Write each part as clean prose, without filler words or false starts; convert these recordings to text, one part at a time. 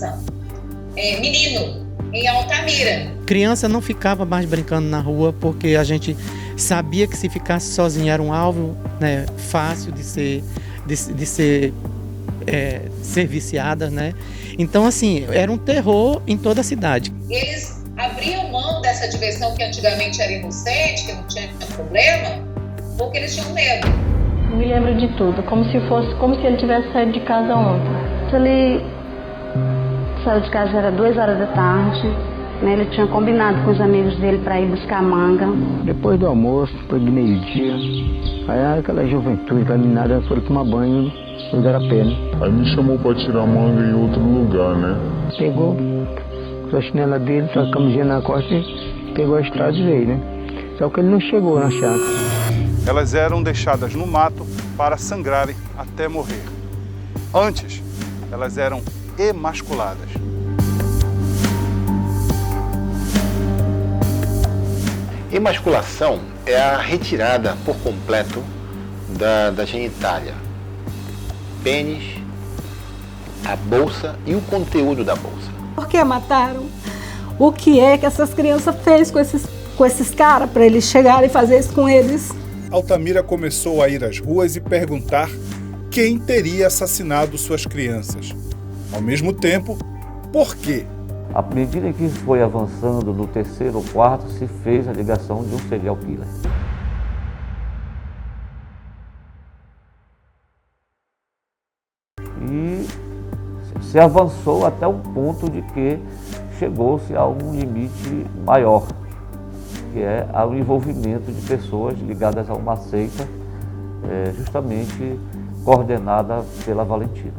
criança, menino, em Altamira. Criança não ficava mais brincando na rua porque a gente sabia que se ficasse sozinho era um alvo, né, fácil de ser viciada, né? Então, assim, era um terror em toda a cidade. Eles abriam mão dessa diversão que antigamente era inocente, que não tinha problema, porque eles tinham medo. Eu me lembro de tudo, como se ele tivesse saído de casa ontem. Ele saiu de casa, era 2 horas da tarde, né? Ele tinha combinado com os amigos dele para ir buscar manga. Depois do almoço, depois de meio-dia, aí aquela juventude, aquela meninada foi tomar banho no Igarapé, né? Aí me chamou para tirar manga em outro lugar, né? Pegou a chinela dele, a camisinha na costa e pegou a estrada e veio, né? Só que ele não chegou na chácara. Elas eram deixadas no mato para sangrarem até morrer. Antes, elas eram emasculadas. Emasculação é a retirada por completo da genitália, pênis, a bolsa e o conteúdo da bolsa. Por que mataram? O que é que essas crianças fez com esses caras para eles chegarem e fazer isso com eles? Altamira começou a ir às ruas e perguntar quem teria assassinado suas crianças. Ao mesmo tempo, por quê? À medida que foi avançando no 3º ou 4º, se fez a ligação de um serial killer. E se avançou até um ponto de que chegou-se a um limite maior, que é o envolvimento de pessoas ligadas a uma seita, justamente coordenada pela Valentina.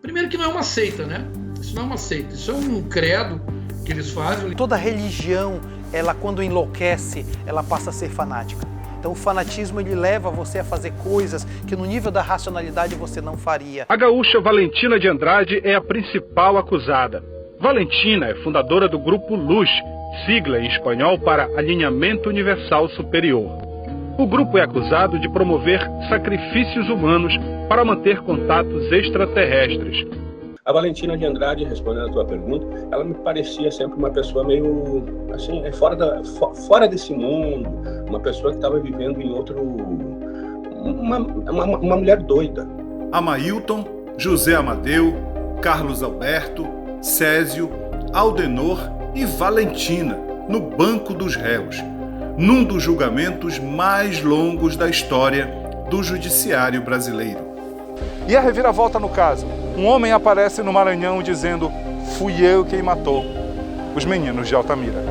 Primeiro que não é uma seita, né? Isso não é uma seita, isso é um credo que eles fazem. Toda religião, ela quando enlouquece, ela passa a ser fanática. Então o fanatismo ele leva você a fazer coisas que no nível da racionalidade você não faria. A gaúcha Valentina de Andrade é a principal acusada. Valentina é fundadora do grupo LUZ, sigla em espanhol para Alinhamento Universal Superior. O grupo é acusado de promover sacrifícios humanos para manter contatos extraterrestres. A Valentina de Andrade, respondendo a tua pergunta, ela me parecia sempre uma pessoa meio, assim, fora desse mundo, uma pessoa que estava vivendo em outro... Uma mulher doida. Amailton, José Amadeu, Carlos Alberto, Césio, Aldenor e Valentina, no banco dos réus, num dos julgamentos mais longos da história do judiciário brasileiro. E a reviravolta no caso? Um homem aparece no Maranhão dizendo: fui eu quem matou os meninos de Altamira.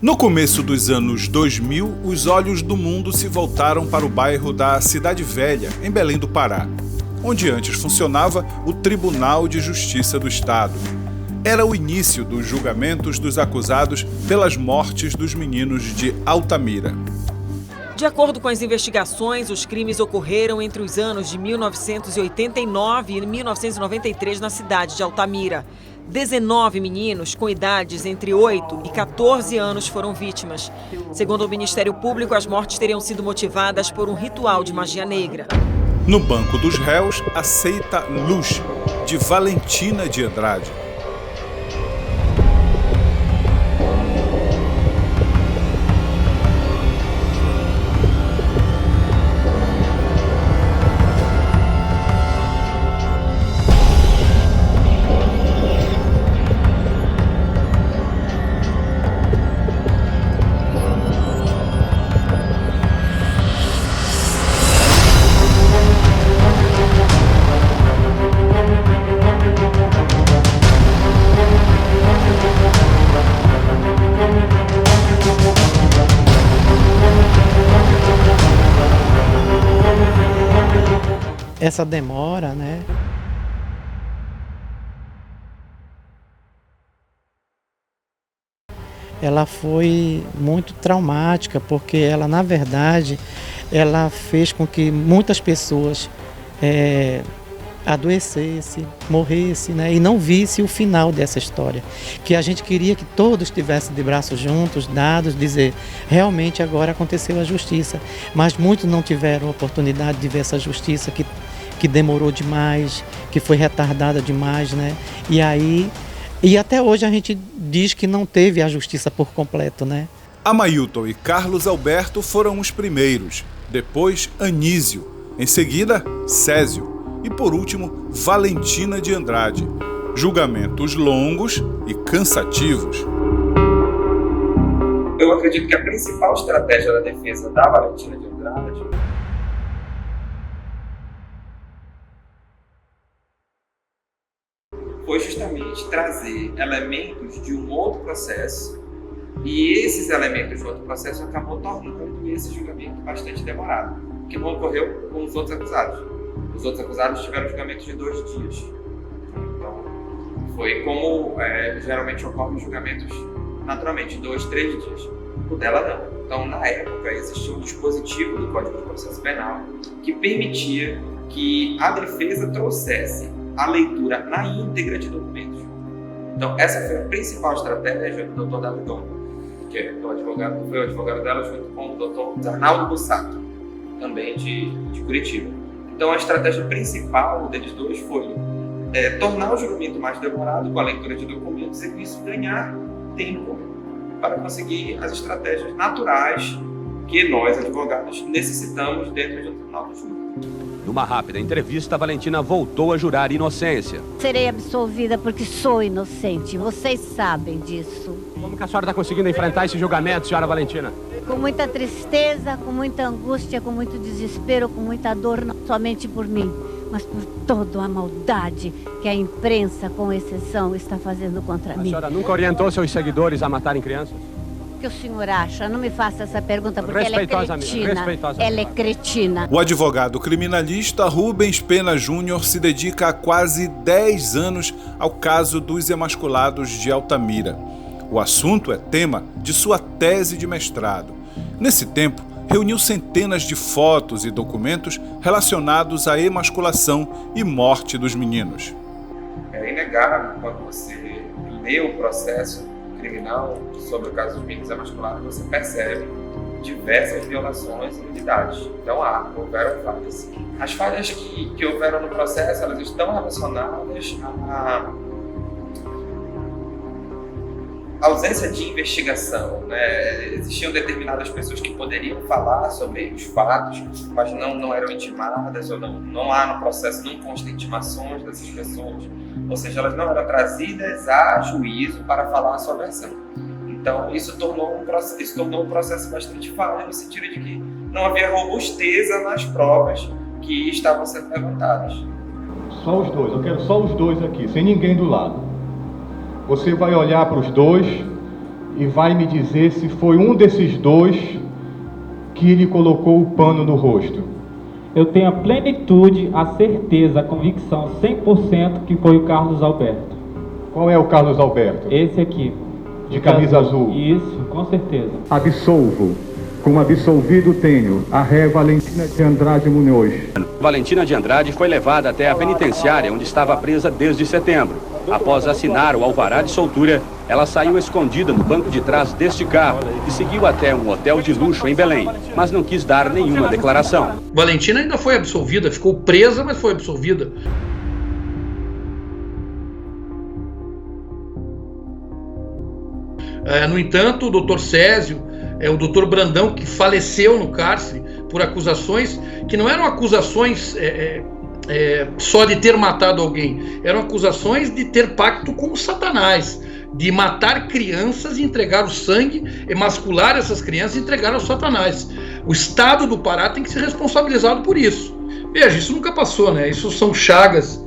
No começo dos anos 2000, os olhos do mundo se voltaram para o bairro da Cidade Velha, em Belém do Pará, onde antes funcionava o Tribunal de Justiça do Estado. Era o início dos julgamentos dos acusados pelas mortes dos meninos de Altamira. De acordo com as investigações, os crimes ocorreram entre os anos de 1989 e 1993 na cidade de Altamira. 19 meninos com idades entre 8 e 14 anos foram vítimas. Segundo o Ministério Público, as mortes teriam sido motivadas por um ritual de magia negra. No banco dos réus, aceita Luz, de Valentina de Andrade. Essa demora, né? Ela foi muito traumática, porque ela, na verdade, ela fez com que muitas pessoas adoecessem, morressem, né? E não visse o final dessa história. Que a gente queria que todos estivessem de braços juntos, dados, dizer, realmente agora aconteceu a justiça. Mas muitos não tiveram a oportunidade de ver essa justiça que demorou demais, que foi retardada demais, né? E até hoje a gente diz que não teve a justiça por completo, né? Amailton e Carlos Alberto foram os primeiros, depois Anísio, em seguida Césio e por último Valentina de Andrade. Julgamentos longos e cansativos. Eu acredito que a principal estratégia da defesa da Valentina de Andrade foi justamente trazer elementos de um outro processo, e esses elementos de outro processo acabou tornando esse julgamento bastante demorado, que não ocorreu com os outros acusados. Os outros acusados tiveram julgamento de 2 dias. Então, foi como geralmente ocorrem os julgamentos naturalmente, 2, 3 dias. O dela não. Então, na época, existia um dispositivo do Código de Processo Penal que permitia que a defesa trouxesse a leitura na íntegra de documentos. Então, essa foi a principal estratégia do Dr. Davidon, que é foi o advogado dela, junto com o Dr. Arnaldo Bussato, também de Curitiba. Então, a estratégia principal deles dois foi tornar o julgamento mais demorado com a leitura de documentos e, com isso, ganhar tempo para conseguir as estratégias naturais que nós, advogados, necessitamos dentro de um tribunal do júri. Numa rápida entrevista, Valentina voltou a jurar inocência. Serei absolvida porque sou inocente. Vocês sabem disso. Como que a senhora está conseguindo enfrentar esse julgamento, senhora Valentina? Com muita tristeza, com muita angústia, com muito desespero, com muita dor, não somente por mim, mas por toda a maldade que a imprensa, com exceção, está fazendo contra mim. A senhora nunca orientou seus seguidores a matarem crianças? O que o senhor acha? Não me faça essa pergunta porque ela é cretina. Ela é cretina. O advogado criminalista Rubens Pena Júnior se dedica há quase 10 anos ao caso dos emasculados de Altamira. O assunto é tema de sua tese de mestrado. Nesse tempo, reuniu centenas de fotos e documentos relacionados à emasculação e morte dos meninos. É inegável quando você lê o processo criminal sobre o caso dos meninos emasculados, você percebe diversas violações e nulidades. Então houveram falhas. As falhas que houveram no processo, elas estão relacionadas à ausência de investigação, né? Existiam determinadas pessoas que poderiam falar sobre os fatos, mas não eram intimadas, ou não há no processo, não constam intimações dessas pessoas, ou seja, elas não eram trazidas a juízo para falar sobre a ação. Então, isso tornou um processo bastante falho, no sentido de que não havia robusteza nas provas que estavam sendo levantadas. Só os dois, eu quero só os dois aqui, sem ninguém do lado. Você vai olhar para os dois e vai me dizer se foi um desses dois que lhe colocou o pano no rosto. Eu tenho a plenitude, a certeza, a convicção 100% que foi o Carlos Alberto. Qual é o Carlos Alberto? Esse aqui. De camisa azul? Isso, com certeza. Absolvo. Como absolvido tenho a ré Valentina de Andrade Munhoz. Valentina de Andrade foi levada até a penitenciária onde estava presa desde setembro. Após assinar o alvará de soltura, ela saiu escondida no banco de trás deste carro e seguiu até um hotel de luxo em Belém, mas não quis dar nenhuma declaração. Valentina ainda foi absolvida, ficou presa, mas foi absolvida. No entanto, o doutor Césio, o doutor Brandão, que faleceu no cárcere por acusações que não eram acusações só de ter matado alguém, eram acusações de ter pacto com o Satanás, de matar crianças e entregar o sangue, emascular essas crianças e entregar ao Satanás. O Estado do Pará tem que ser responsabilizado por isso. Veja, isso nunca passou, né? Isso são chagas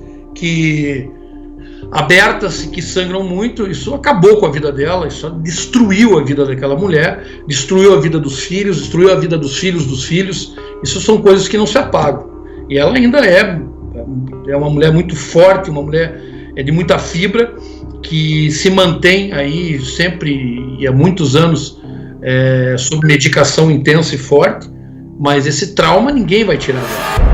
abertas, que sangram muito. Isso acabou com a vida dela, isso destruiu a vida daquela mulher, destruiu a vida dos filhos, destruiu a vida dos filhos dos filhos. Isso são coisas que não se apagam. E ela ainda é uma mulher muito forte, uma mulher de muita fibra, que se mantém aí sempre e há muitos anos sob medicação intensa e forte, mas esse trauma ninguém vai tirar dela.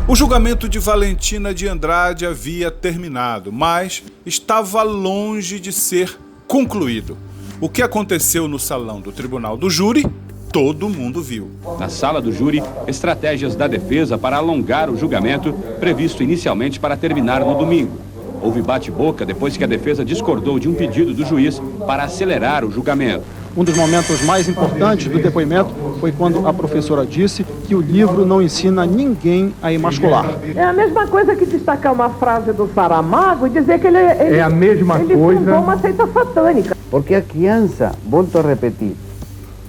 O julgamento de Valentina de Andrade havia terminado, mas estava longe de ser concluído. O que aconteceu no salão do Tribunal do Júri, todo mundo viu. Na sala do júri, estratégias da defesa para alongar o julgamento, previsto inicialmente para terminar no domingo. Houve bate-boca depois que a defesa discordou de um pedido do juiz para acelerar o julgamento. Um dos momentos mais importantes do depoimento foi quando a professora disse que o livro não ensina ninguém a emascular. É a mesma coisa que destacar uma frase do Saramago e dizer que ele a mesma ele coisa. fundou uma seita satânica. Porque a criança, volto a repetir,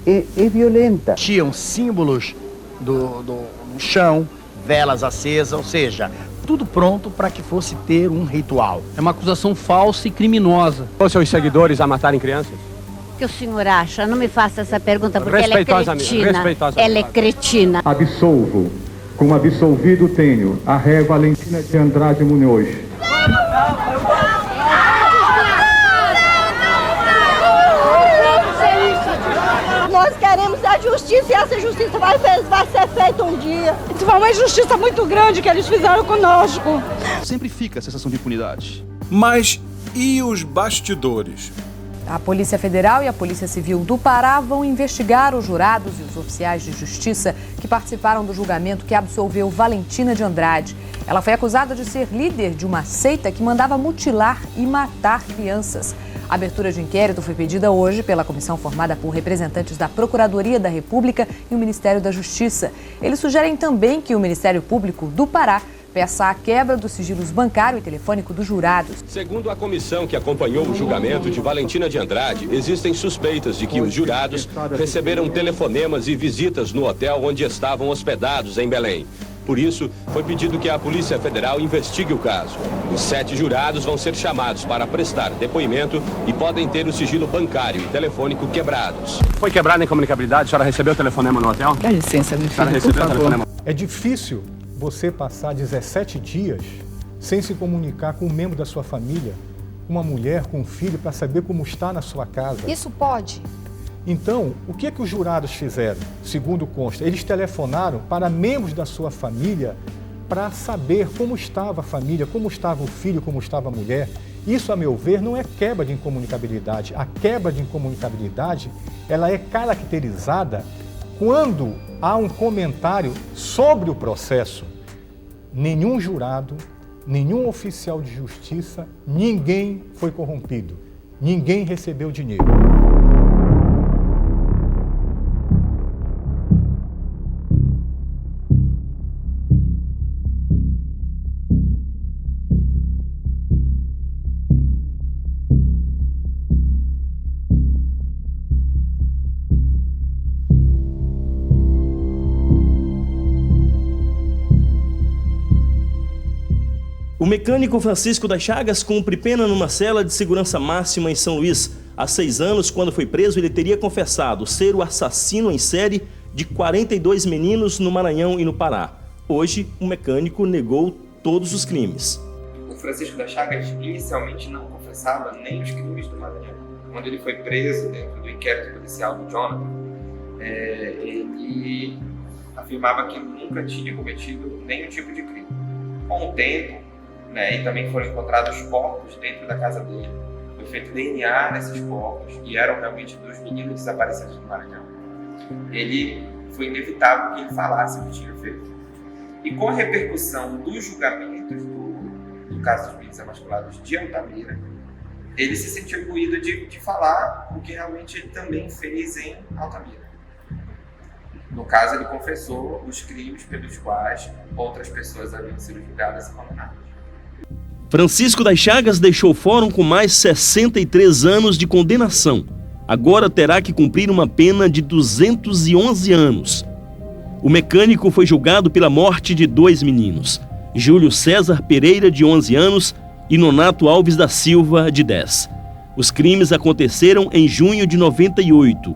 é violenta. Tinham símbolos no chão, velas acesas, ou seja, tudo pronto para que fosse ter um ritual. É uma acusação falsa e criminosa. Os seus seguidores a matarem crianças? O que o senhor acha? Não me faça essa pergunta porque ela é cretina. Ela é cretina. Absolvo, como absolvido tenho, a ré Valentina de Andrade Munhoz. Nós queremos a justiça e essa justiça vai ser feita um dia. Isso foi uma injustiça muito grande que eles fizeram conosco. Sempre fica a sensação de impunidade. Mas e os bastidores? A Polícia Federal e a Polícia Civil do Pará vão investigar os jurados e os oficiais de justiça que participaram do julgamento que absolveu Valentina de Andrade. Ela foi acusada de ser líder de uma seita que mandava mutilar e matar crianças. A abertura de inquérito foi pedida hoje pela comissão formada por representantes da Procuradoria da República e o Ministério da Justiça. Eles sugerem também que o Ministério Público do Pará peça a quebra dos sigilos bancário e telefônico dos jurados. Segundo a comissão que acompanhou o julgamento de Valentina de Andrade, existem suspeitas de que os jurados receberam telefonemas e visitas no hotel onde estavam hospedados em Belém. Por isso, foi pedido que a Polícia Federal investigue o caso. Os 7 jurados vão ser chamados para prestar depoimento e podem ter o sigilo bancário e telefônico quebrados. Foi quebrada a incomunicabilidade? A senhora recebeu o telefonema no hotel? Dá licença, meu filho, por favor. É difícil você passar 17 dias sem se comunicar com um membro da sua família, uma mulher, com um filho, para saber como está na sua casa. Isso pode? Então, o que os jurados fizeram? Segundo consta, eles telefonaram para membros da sua família para saber como estava a família, como estava o filho, como estava a mulher. Isso, a meu ver, não é quebra de incomunicabilidade. A quebra de incomunicabilidade, ela é caracterizada quando há um comentário sobre o processo. Nenhum jurado, nenhum oficial de justiça, ninguém foi corrompido, ninguém recebeu dinheiro. O mecânico Francisco das Chagas cumpre pena numa cela de segurança máxima em São Luís. Há 6 anos, quando foi preso, ele teria confessado ser o assassino em série de 42 meninos no Maranhão e no Pará. Hoje, o mecânico negou todos os crimes. O Francisco das Chagas inicialmente não confessava nem os crimes do Maranhão. Quando ele foi preso dentro do inquérito policial do Jonathan, ele afirmava que nunca tinha cometido nenhum tipo de crime. Com o tempo, né? E também foram encontrados corpos dentro da casa dele. Foi feito DNA nesses corpos e eram realmente 2 meninos desaparecidos no Maranhão. Foi inevitável que ele falasse o que tinha feito. E com a repercussão dos julgamentos do caso dos meninos emasculados de Altamira, ele se sentiu imbuído de falar o que realmente ele também fez em Altamira. No caso, ele confessou os crimes pelos quais outras pessoas haviam sido julgadas e condenadas. Francisco das Chagas deixou o fórum com mais 63 anos de condenação. Agora terá que cumprir uma pena de 211 anos. O mecânico foi julgado pela morte de 2 meninos, Júlio César Pereira, de 11 anos, e Nonato Alves da Silva, de 10. Os crimes aconteceram em junho de 98.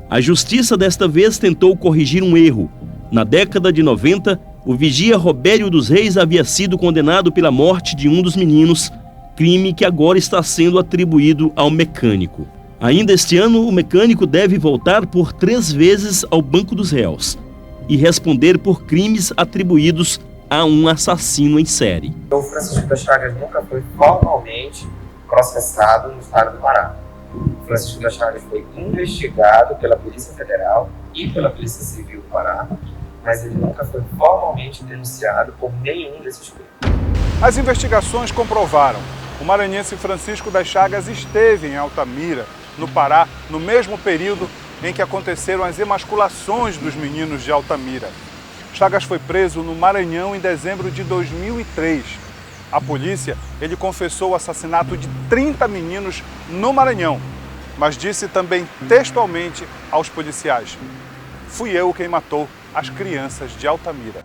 A justiça desta vez tentou corrigir um erro. Na década de 90, o vigia Robério dos Reis havia sido condenado pela morte de um dos meninos, crime que agora está sendo atribuído ao mecânico. Ainda este ano, o mecânico deve voltar por 3 vezes ao banco dos réus e responder por crimes atribuídos a um assassino em série. O Francisco das Chagas nunca foi formalmente processado no estado do Pará. Francisco das Chagas foi investigado pela Polícia Federal e pela Polícia Civil do Pará, mas ele nunca foi formalmente denunciado por nenhum desses crimes. As investigações comprovaram: o maranhense Francisco das Chagas esteve em Altamira, no Pará, no mesmo período em que aconteceram as emasculações dos meninos de Altamira. Chagas foi preso no Maranhão em dezembro de 2003. A polícia, ele confessou o assassinato de 30 meninos no Maranhão, mas disse também textualmente aos policiais: fui eu quem matou as crianças de Altamira.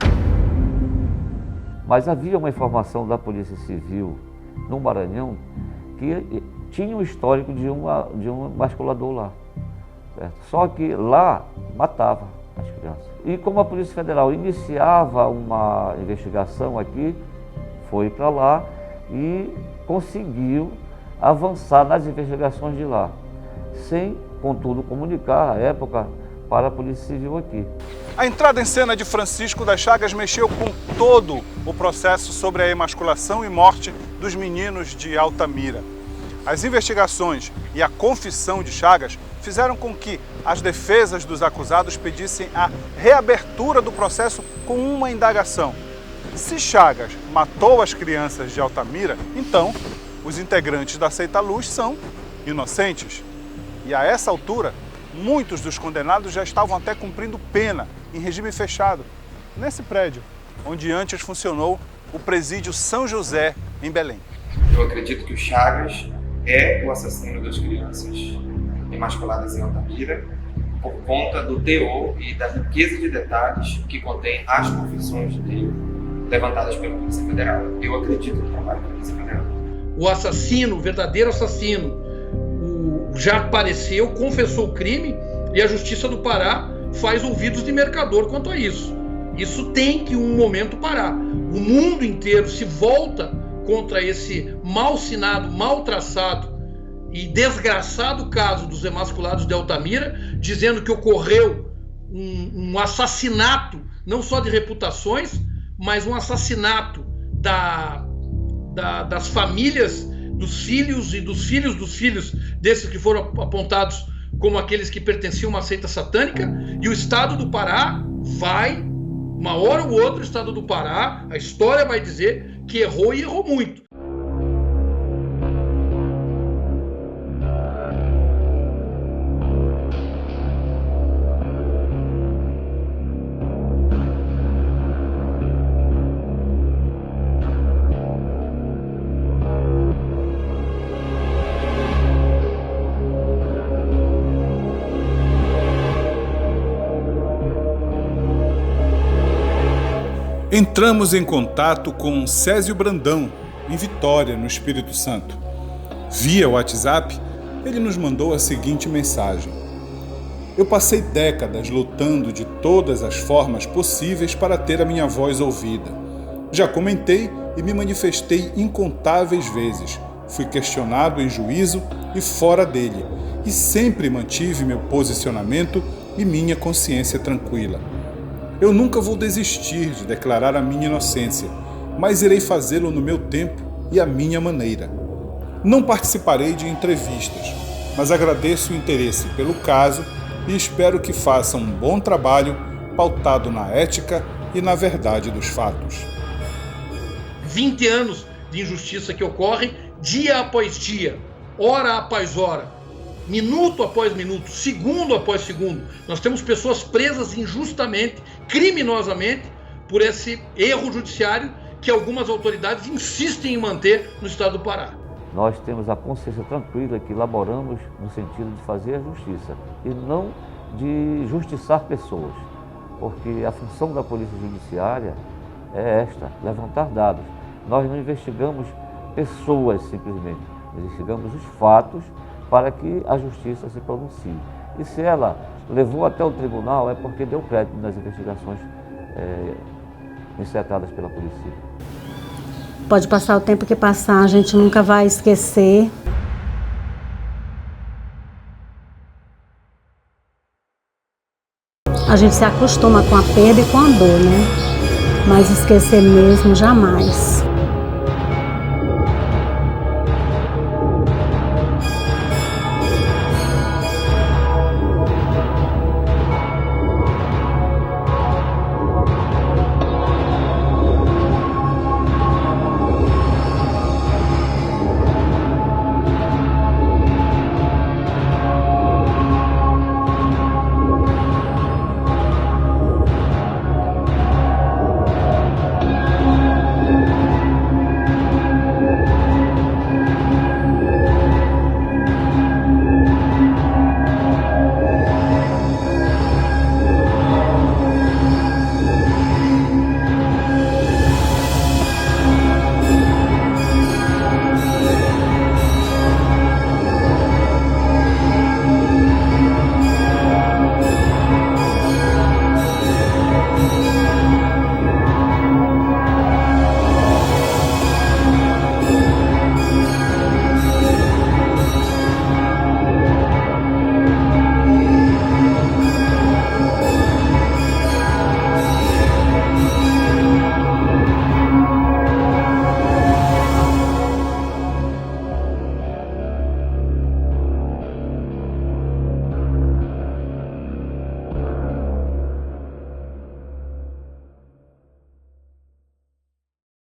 Mas havia uma informação da Polícia Civil no Maranhão que tinha um histórico de um emasculador lá. Certo? Só que lá matava as crianças. E como a Polícia Federal iniciava uma investigação aqui, foi para lá e conseguiu avançar nas investigações de lá, sem, contudo, comunicar à época para a Polícia Civil aqui. A entrada em cena de Francisco das Chagas mexeu com todo o processo sobre a emasculação e morte dos meninos de Altamira. As investigações e a confissão de Chagas fizeram com que as defesas dos acusados pedissem a reabertura do processo com uma indagação. Se Chagas matou as crianças de Altamira, então os integrantes da Seita Luz são inocentes. E a essa altura, muitos dos condenados já estavam até cumprindo pena em regime fechado, nesse prédio, onde antes funcionou o Presídio São José, em Belém. Eu acredito que o Chagas é o assassino das crianças emasculadas em Altamira por conta do teor e da riqueza de detalhes que contém as confissões dele levantadas pela Polícia Federal. Eu acredito no trabalho da Polícia Federal. O assassino, o verdadeiro assassino, já apareceu, confessou o crime e a Justiça do Pará faz ouvidos de mercador quanto a isso. Isso tem que um momento parar. O mundo inteiro se volta contra esse mal-sinado, mal-traçado e desgraçado caso dos emasculados de Altamira, dizendo que ocorreu um assassinato, não só de reputações, mas um assassinato das famílias, dos filhos e dos filhos dos filhos desses que foram apontados como aqueles que pertenciam a uma seita satânica, e o Estado do Pará vai, uma hora ou outra, o Estado do Pará, a história vai dizer que errou e errou muito. Entramos em contato com Césio Brandão, em Vitória, no Espírito Santo. Via WhatsApp, ele nos mandou a seguinte mensagem: eu passei décadas lutando de todas as formas possíveis para ter a minha voz ouvida. Já comentei e me manifestei incontáveis vezes. Fui questionado em juízo e fora dele, e sempre mantive meu posicionamento e minha consciência tranquila. Eu nunca vou desistir de declarar a minha inocência, mas irei fazê-lo no meu tempo e à minha maneira. Não participarei de entrevistas, mas agradeço o interesse pelo caso e espero que faça um bom trabalho pautado na ética e na verdade dos fatos. 20 anos de injustiça que ocorrem dia após dia, hora após hora, minuto após minuto, segundo após segundo. Nós temos pessoas presas injustamente, criminosamente, por esse erro judiciário que algumas autoridades insistem em manter no estado do Pará. Nós temos a consciência tranquila que laboramos no sentido de fazer a justiça e não de justiçar pessoas, porque a função da Polícia Judiciária é esta, levantar dados. Nós não investigamos pessoas simplesmente, investigamos os fatos para que a justiça se pronuncie. E se ela levou até o tribunal é porque deu crédito nas investigações enceitadas pela polícia. Pode passar o tempo que passar, a gente nunca vai esquecer. A gente se acostuma com a perda e com a dor, né? Mas esquecer mesmo, jamais.